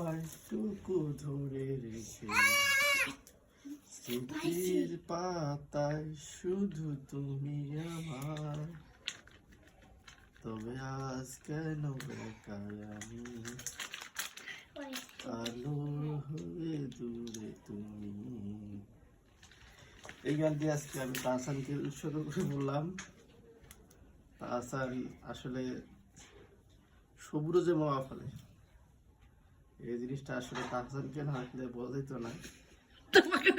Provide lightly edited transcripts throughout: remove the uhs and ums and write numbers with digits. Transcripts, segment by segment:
সময়টুকু ধরে রেখে স্মৃতির পাতায় শুধু তুমি আমার। তবে আজ কেন বেকার আমি, আলো হয়ে দূরে তুমি। এই গান দিয়ে আজকে আমি তাহসানকে উৎসর্গ করে বললাম। তাহসান আসলে সবুজ মামা ফলে এই জিনিসটা আসলে তাহসানকে না আসলে বোঝা যেত না। তোমাকে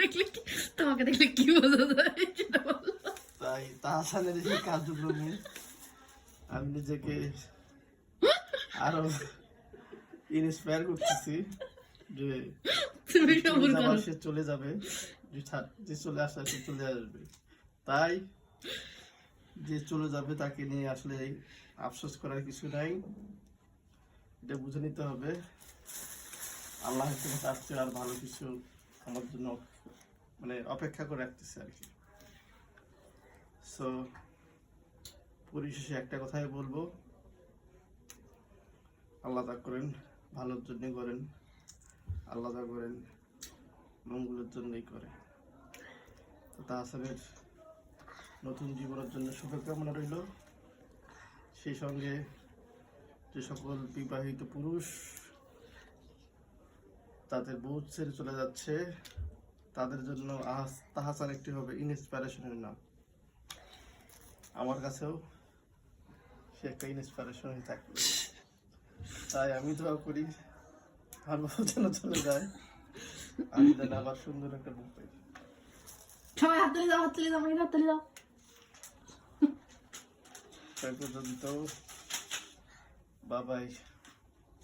দেখলে কি বোঝা যায় সেটা বলো। তাই তাহসানের এই কার্যক্রমে আমি নিজেকে আরো ইন্সপায়ার করতেছি যে তুমি চলে সবুর যাবার করো। সে চলে যাবে, যে চলে আসা সে চলে আসবে। তাই যে চলে যাবে তাকে নিয়ে আসলে আফসোস করার কিছু নাই, এটা বুঝে নিতে হবে আল্লাহ থেকে তার চেয়ে আর ভালো কিছু আমার জন্য মানে অপেক্ষা করে রাখতেছে আর কি। সো পরিশেষে একটা কথাই বলবো, আল্লাহ তা করেন ভালোর জন্যই করেন, আল্লাহ তা করেন মঙ্গলের জন্যই করে। তো তাহসানের নতুন জীবনের জন্য শুভকামনা রইল। সেই সঙ্গে যে সকল বিবাহিত পুরুষ তাদের বউ ছেড়ে চলে যাচ্ছে তাদের জন্য তাহসান একটি হবে ইন্সপিরেশনের নাম। আমার কাছেও সে একটা ইন্সপিরেশন হয়ে থাকবে। তাই আমি দোয়া করি আর বউ যেন চলে যায়, আমি যেন আবার সুন্দর একটা বউ পাই। সবাই হাত তুলে দাও, হাত তুলে দাও, আমাকে হাত তুলে দাও। তাই পর্যন্ত বাবাই।